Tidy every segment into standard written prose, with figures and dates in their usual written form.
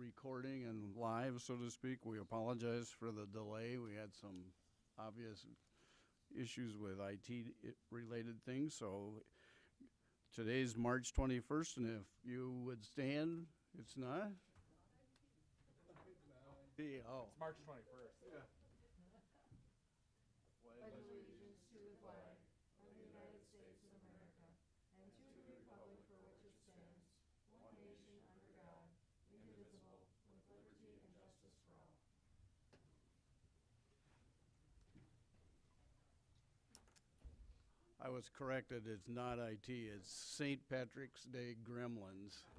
recording and live, so to speak. We apologize for the delay. We had some obvious issues with IT-related things. So today's March 21st, and if you would stand, it's not? Oh. It's March 21st. Yeah. Pledge allegiance to the flag of the United States of America and to the republic for which it stands, one nation under God, indivisible, with liberty and justice for all. I was corrected. It's not IT. It's St. Patrick's Day Gremlins.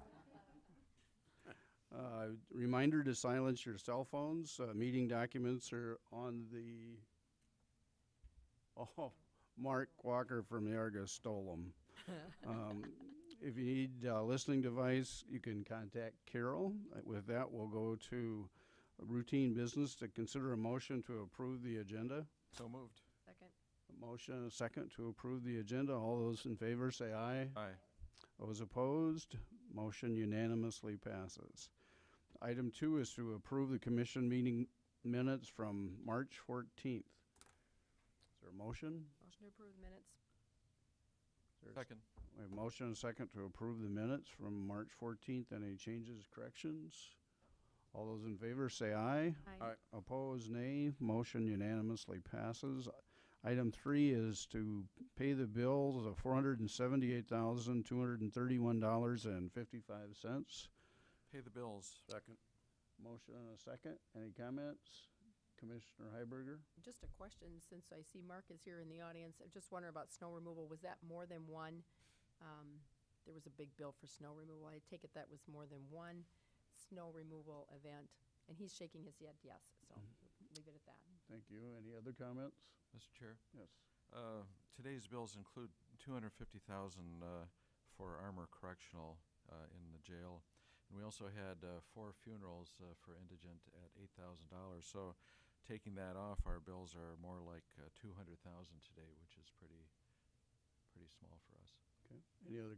Reminder to silence your cell phones. Meeting documents are on the... Oh, Mark Walker from the Argus stole them. If you need a listening device, you can contact Carol. With that, we'll go to routine business to consider a motion to approve the agenda. So moved. Second. A motion and a second to approve the agenda. All those in favor say aye. Aye. Those opposed, motion unanimously passes. Item 2 is to approve the commission meeting minutes from March 14th. Is there a motion? Motion to approve the minutes. Second. We have a motion and a second to approve the minutes from March 14th. Any changes, corrections? All those in favor say aye. Aye. Opposed, nay. Motion unanimously passes. Item 3 is to pay the bills of $478,231.55. Pay the bills. Second. Motion and a second. Any comments? Commissioner Heiberger? Just a question, since I see Mark is here in the audience. I'm just wondering about snow removal. Was that more than one? There was a big bill for snow removal. I take it that was more than one snow removal event. And he's shaking his head yes, so leave it at that. Thank you. Any other comments? Mr. Chair. Yes. Today's bills include $250,000 for Armor Correctional in the jail. And we also had 4 funerals for indigent at $8,000. So taking that off, our bills are more like $200,000 today, which is pretty small for us. Okay. Any other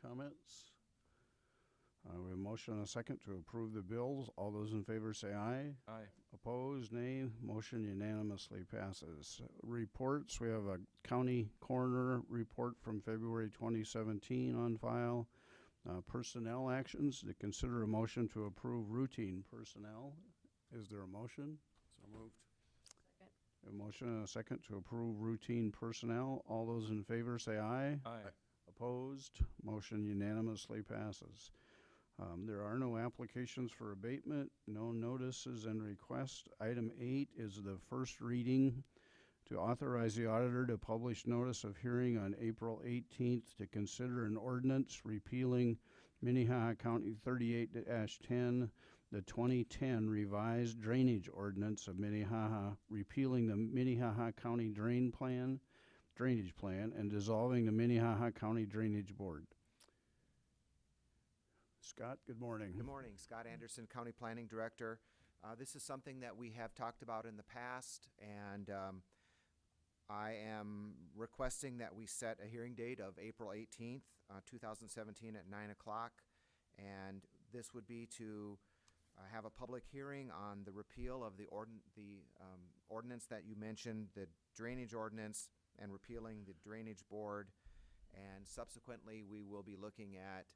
comments? We have a motion and a second to approve the bills. All those in favor say aye. Aye. Opposed, nay. Motion unanimously passes. Reports, we have a county coroner report from February 2017 on file. Personnel actions, to consider a motion to approve routine personnel. Is there a motion? So moved. Second. A motion and a second to approve routine personnel. All those in favor say aye. Aye. Opposed, motion unanimously passes. There are no applications for abatement, no notices and requests. Item 8 is the first reading to authorize the auditor to publish notice of hearing on April 18th to consider an ordinance repealing Minnehaha County 38-10, the 2010 revised drainage ordinance of Minnehaha, repealing the Minnehaha County drainage plan, and dissolving the Minnehaha County Drainage Board. Scott, good morning. Good morning. Scott Anderson, County Planning Director. This is something that we have talked about in the past, and I am requesting that we set a hearing date of April 18th, 2017 at 9 o'clock, and this would be to have a public hearing on the repeal of the ordinance that you mentioned, the drainage ordinance, and repealing the drainage board, and subsequently we will be looking at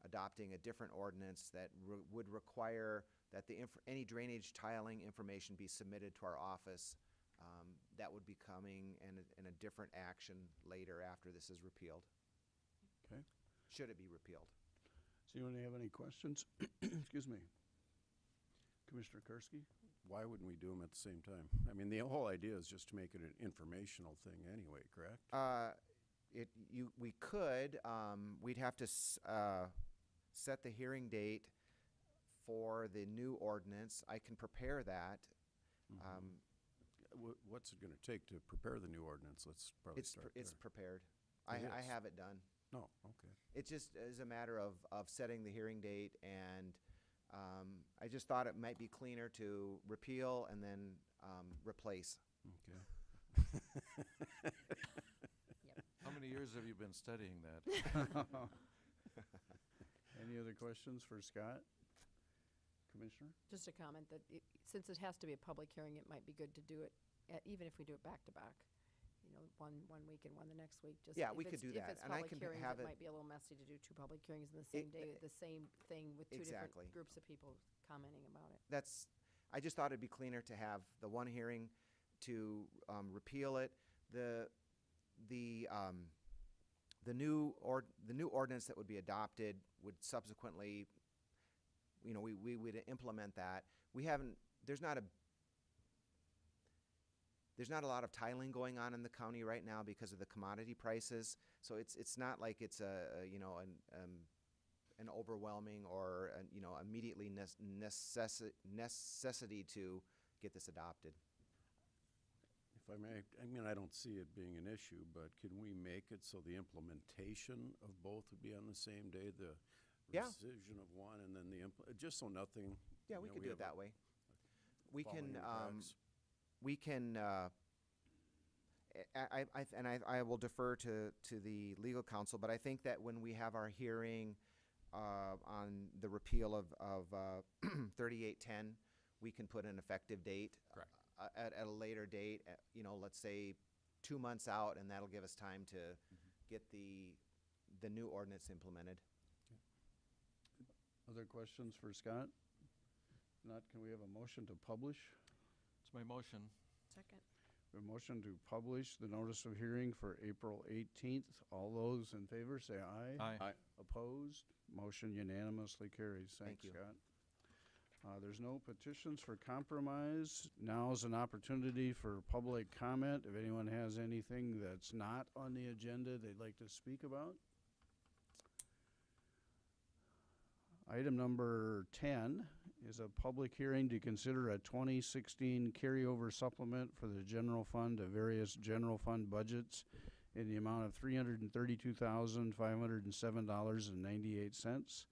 adopting a different ordinance that would require that any drainage tiling information be submitted to our office. That would be coming in a different action later after this is repealed. Okay. Should it be repealed? Does anyone have any questions? Excuse me. Commissioner Kursky? Why wouldn't we do them at the same time? I mean, the whole idea is just to make it an informational thing anyway, correct? We could. We'd have to set the hearing date for the new ordinance. I can prepare that. Mm-hmm. What's it going to take to prepare the new ordinance? Let's probably start It's there. prepared. It I is? have it done. No, okay. It just is a matter of setting the hearing date, and I just thought it might be cleaner to repeal and then replace. Okay. Yep. How many years have you been studying that? Any other questions for Scott? Commissioner? Just a comment that since it has to be a public hearing, it might be good to do it, even if we do it back to back. You know, one week and one the next week. Just Yeah, if we could it's- do that, If it's and I public can hearings, have it it- might be a little messy to do two public hearings in the same day, with the same thing with two different Exactly. groups of people commenting about it. I just thought it'd be cleaner to have the one hearing to repeal it. The new ordinance that would be adopted would subsequently, you know, we would implement that. There's not a lot of tiling going on in the county right now because of the commodity prices. So it's not like it's an overwhelming or immediately necessity to get this adopted. If I may, I mean, I don't see it being an issue, but can we make it so the implementation of both would be on the same day? The Yeah. rescission of one and then just so nothing. Yeah, we you know, could do have it that a way. We falling can, in cracks. we can, I will defer to the legal counsel, but I think that when we have our hearing on the repeal of 3810, we can put an effective date. Correct. At a later date, let's say 2 months out, and that'll give us time to get the new ordinance implemented. Other questions for Scott? Not, can we have a motion to publish? It's my motion. Second. A motion to publish the notice of hearing for April 18th. All those in favor say aye. Aye. Opposed? Motion unanimously carries. Thank Thanks, you. Scott. There's no petitions for compromise. Now is an opportunity for public comment. If anyone has anything that's not on the agenda they'd like to speak about. Item number 10 is a public hearing to consider a 2016 carryover supplement for the general fund of various general fund budgets in the amount of $332,507.98.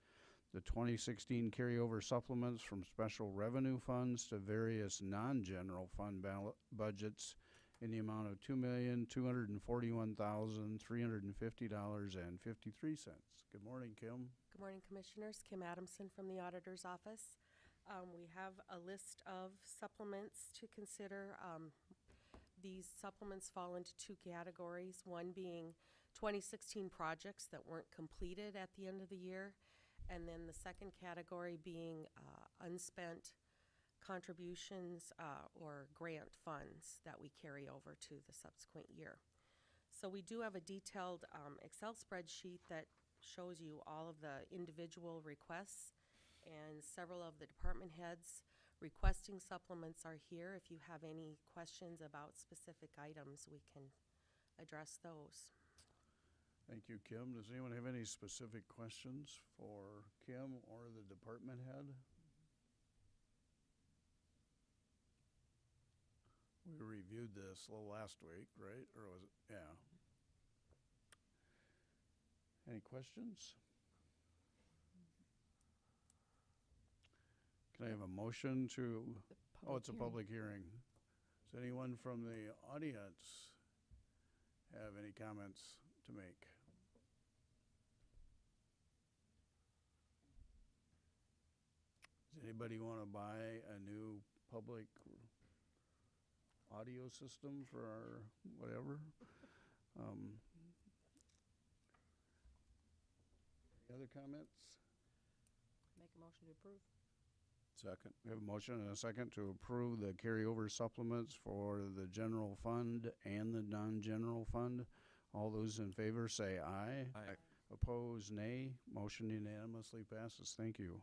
The 2016 carryover supplements from special revenue funds to various non-general fund budgets in the amount of $2,241,350.53. Good morning, Kim. Good morning, Commissioners. Kim Adamson from the Auditor's Office. We have a list of supplements to consider. These supplements fall into two categories, one being 2016 projects that weren't completed at the end of the year, and then the second category being unspent contributions or grant funds that we carry over to the subsequent year. So we do have a detailed Excel spreadsheet that shows you all of the individual requests, and several of the department heads requesting supplements are here. If you have any questions about specific items, we can address those. Thank you, Kim. Does anyone have any specific questions for Kim or the department head? We reviewed this a little last week, right? Or was it? Yeah. Any questions? Can I have a motion to, oh, it's a public hearing. Does anyone from the audience have any comments to make? Does anybody want to buy a new public audio system for our whatever? Any other comments? Make a motion to approve. Second. We have a motion and a second to approve the carryover supplements for the general fund and the non-general fund. All those in favor say aye. Aye. Opposed, nay. Motion unanimously passes. Thank you.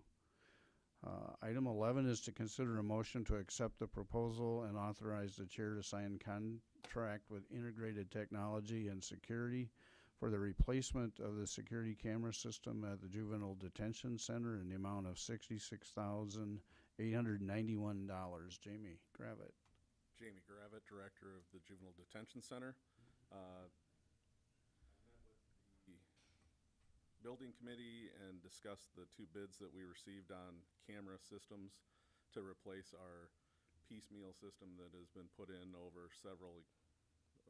Item 11 is to consider a motion to accept the proposal and authorize the chair to sign contract with Integrated Technology and Security for the replacement of the security camera system at the Juvenile Detention Center in the amount of $66,891. Jamie Gravitt. Jamie Gravitt, Director of the Juvenile Detention Center. I met with the Building Committee and discussed the two bids that we received on camera systems to replace our piecemeal system that has been put in over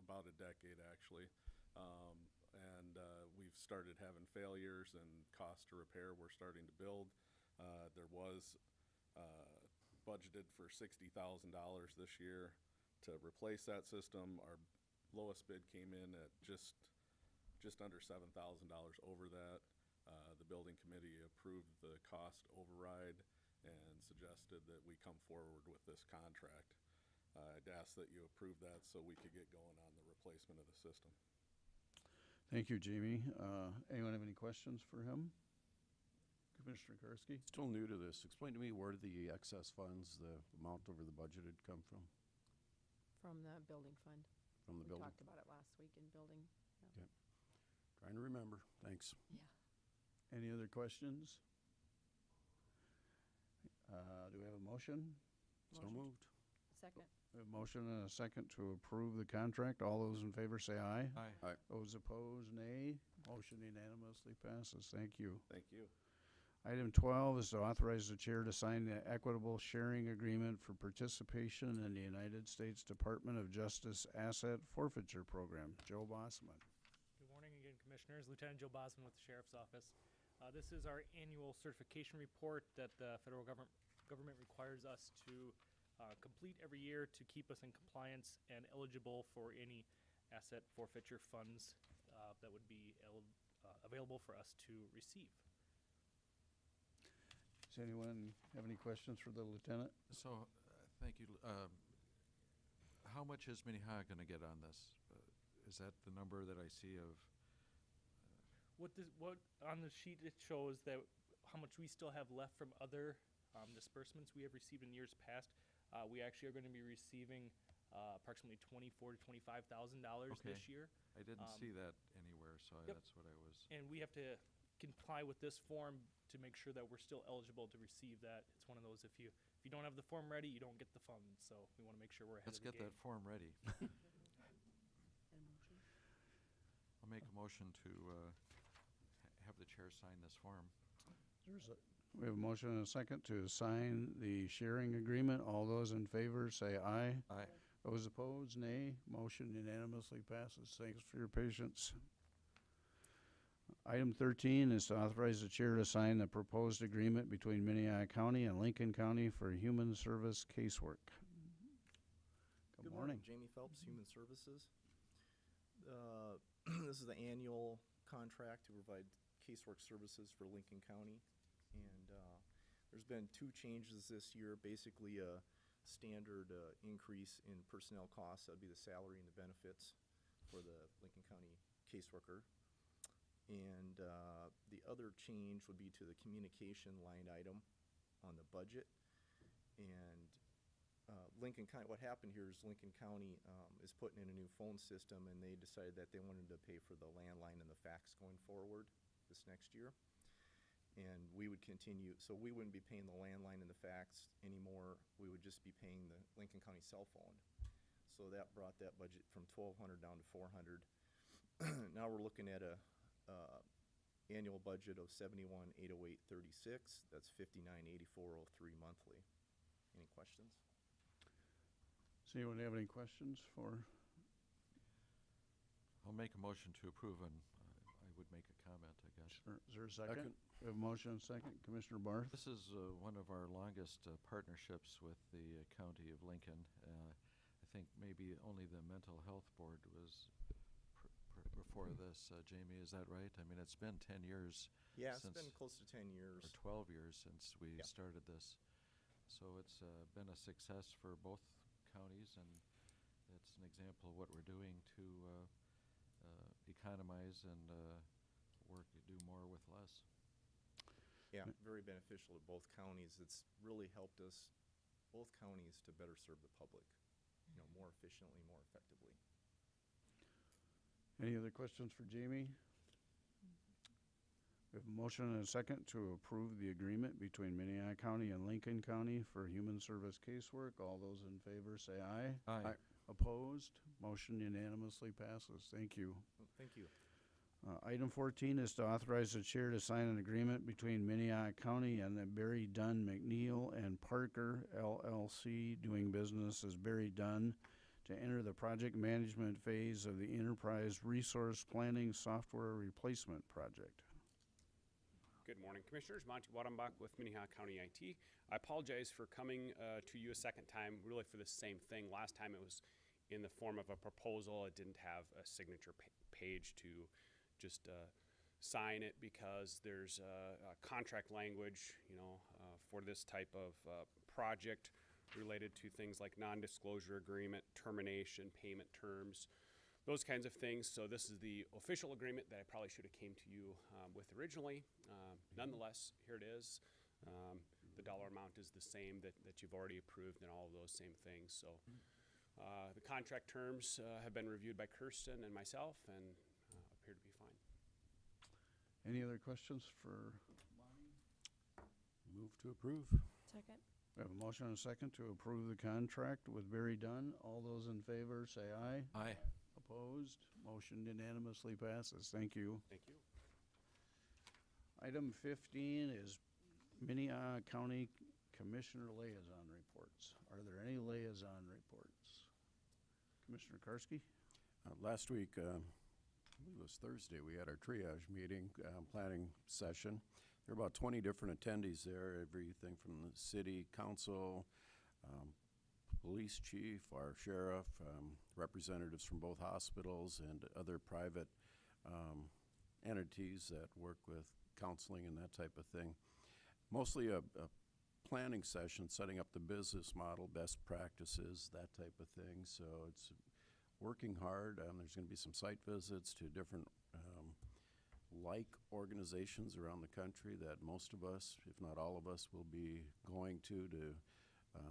about a decade actually. We've started having failures and cost to repair we're starting to build. There was budgeted for $60,000 this year to replace that system. Our lowest bid came in at just under $7,000 over that. The building committee approved the cost override and suggested that we come forward with this contract. I'd ask that you approve that so we could get going on the replacement of the system. Thank you, Jamie. Anyone have any questions for him? Commissioner Karski? Still new to this. Explain to me where did the excess funds, the amount over the budget had come from? From the building fund. From the We building? talked about it last week in building. Okay. Trying to remember. Thanks. Yeah. Any other questions? Do we have a motion? So moved. Second. We have a motion and a second to approve the contract. All those in favor say aye. Aye. Those opposed, nay. Motion unanimously passes. Thank you. Thank you. Item 12 is to authorize the chair to sign the equitable sharing agreement for participation in the United States Department of Justice Asset Forfeiture Program. Joe Bossman. Good morning again, Commissioners. Lieutenant Joe Bosman with the Sheriff's Office. This is our annual certification report that the federal government requires us to complete every year to keep us in compliance and eligible for any asset forfeiture funds that would be available for us to receive. Does anyone have any questions for the lieutenant? So, thank you. How much is Minnehaha going to get on this? Is that the number that I see of? What on the sheet it shows that how much we still have left from other disbursements we have received in years past. We actually are going to be receiving approximately $24,000 to $25,000 this year. I didn't see that anywhere, so Yep. that's what I was. And we have to comply with this form to make sure that we're still eligible to receive that. It's one of those, if you don't have the form ready, you don't get the funds. So we want to make sure we're ahead Let's of the get game. that form ready. And a motion. I'll make a motion to have the chair sign this form. We have a motion and a second to sign the sharing agreement. All those in favor say aye. Aye. Those opposed, nay. Motion unanimously passes. Thanks for your patience. Item 13 is to authorize the chair to sign the proposed agreement between Minnehaha County and Lincoln County for human service casework. Good morning. Jamie Phelps, Human Services. This is the annual contract to provide casework services for Lincoln County. And there's been two changes this year, basically a standard increase in personnel costs. That would be the salary and the benefits for the Lincoln County caseworker. And the other change would be to the communication line item on the budget. And Lincoln County, what happened here is Lincoln County is putting in a new phone system, and they decided that they wanted to pay for the landline and the fax going forward this next year. And we would continue, so we wouldn't be paying the landline and the fax anymore. We would just be paying the Lincoln County cell phone. So that brought that budget from $1,200 down to $400. Now we're looking at a annual budget of $71,808.36. That's $59,8403 monthly. Any questions? Does anyone have any questions for? I'll make a motion to approve, and I would make a comment, I guess. Sure. Is there a second? We have a motion and a second. Commissioner Barth? This is one of our longest partnerships with the county of Lincoln. I think maybe only the mental health board was before this. Jamie, is that right? I mean, it's been 10 years. Yeah, it's since, been close to 10 years. Or 12 years since we Yeah. started this. So it's been a success for both counties, and it's an example of what we're doing to economize and do more with less. Yeah, very beneficial to both counties. It's really helped us, both counties, to better serve the public, more efficiently, more effectively. Any other questions for Jamie? We have a motion and a second to approve the agreement between Minnehaha County and Lincoln County for human service casework. All those in favor say aye. Aye. Opposed? Motion unanimously passes. Thank you. Well, thank you. Item 14 is to authorize the chair to sign an agreement between Minnehaha County and the Barry Dunn McNeil and Parker LLC, doing business as Barry Dunn, to enter the project management phase of the Enterprise Resource Planning Software Replacement Project. Good morning, Commissioners. Monty Wadenbach with Minnehaha County IT. I apologize for coming to you a second time, really for the same thing. Last time it was in the form of a proposal. It didn't have a signature page to just sign it because there's contract language, for this type of project related to things like non-disclosure agreement, termination, payment terms, those kinds of things. So this is the official agreement that I probably should have came to you with originally. Nonetheless, here it is. The dollar amount is the same that you've already approved and all of those same things. So the contract terms have been reviewed by Kirsten and myself and appear to be fine. Any other questions for Bonnie? Move to approve. Second. We have a motion and a second to approve the contract with Barry Dunn. All those in favor say aye. Aye. Opposed? Motion unanimously passes. Thank you. Thank you. Item 15 is Minnehaha County Commissioner Liaison Reports. Are there any liaison reports? Commissioner Karski? Last week, I believe it was Thursday, we had our triage meeting, planning session. There were about 20 different attendees there, everything from the city council, police chief, our sheriff, representatives from both hospitals and other private entities that work with counseling and that type of thing. Mostly a planning session, setting up the business model, best practices, that type of thing. So it's working hard. There's going to be some site visits to different like organizations around the country that most of us, if not all of us, will be going to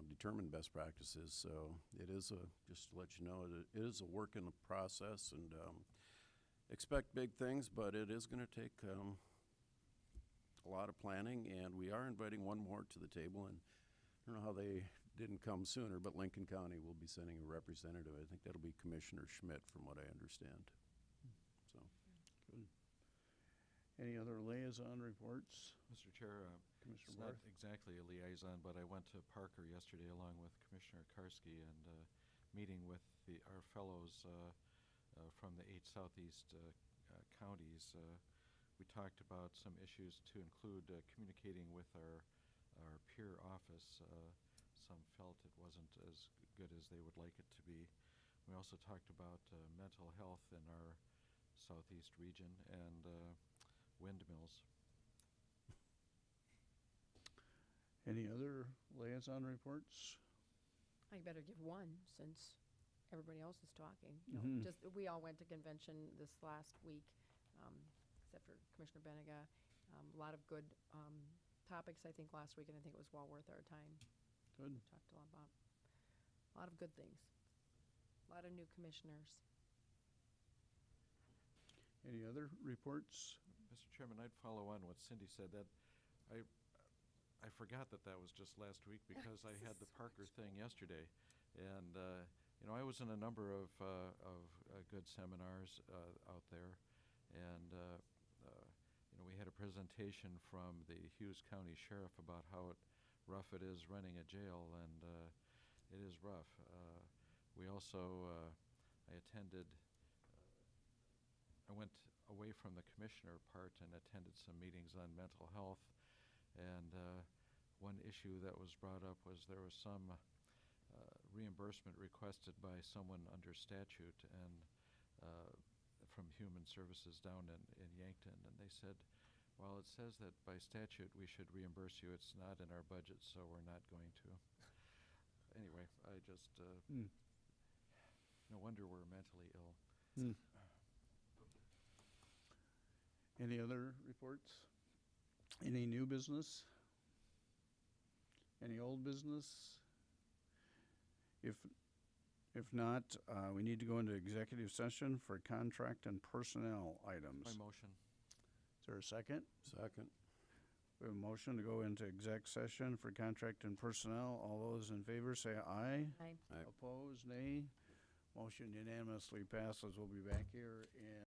determine best practices. So it is just to let you know, it is a work in the process, and expect big things, but it is going to take a lot of planning, and we are inviting one more to the table, and I don't know how they didn't come sooner, but Lincoln County will be sending a representative. I think that'll be Commissioner Schmidt, from what I understand. So, good. Any other liaison reports? Mr. Chair, Commissioner it's not Barth? exactly a liaison, but I went to Parker yesterday along with Commissioner Karski and meeting with our fellows from the 8 southeast counties. We talked about some issues to include communicating with our peer office. Some felt it wasn't as good as they would like it to be. We also talked about mental health in our southeast region and windmills. Any other liaison reports? I better give one since everybody else is talking. Mhm. Just, we all went to convention this last week, except for Commissioner Benega. A lot of good topics, I think, last week, and I think it was well worth our time. Good. We talked a lot about a lot of good things. A lot of new commissioners. Any other reports? Mr. Chairman, I'd follow on what Cindy said. That I forgot that was just last week because I had the Parker thing yesterday, and I was in a number of good seminars out there, and we had a presentation from the Hughes County Sheriff about how rough it is running a jail, and it is rough. We also I went away from the commissioner part and attended some meetings on mental health, and one issue that was brought up was there was some reimbursement requested by someone under statute and from Human Services down in Yankton, and they said, well, it says that by statute we should reimburse you. It's not in our budget, so we're not going to. Anyway, I just no wonder we're mentally ill. Any other reports? Any new business? Any old business? If not, we need to go into executive session for contract and personnel items. My motion. Is there a second? Second. We have a motion to go into exec session for contract and personnel. All those in favor say aye. Aye. Aye. Opposed, nay. Motion unanimously passes. We'll be back here in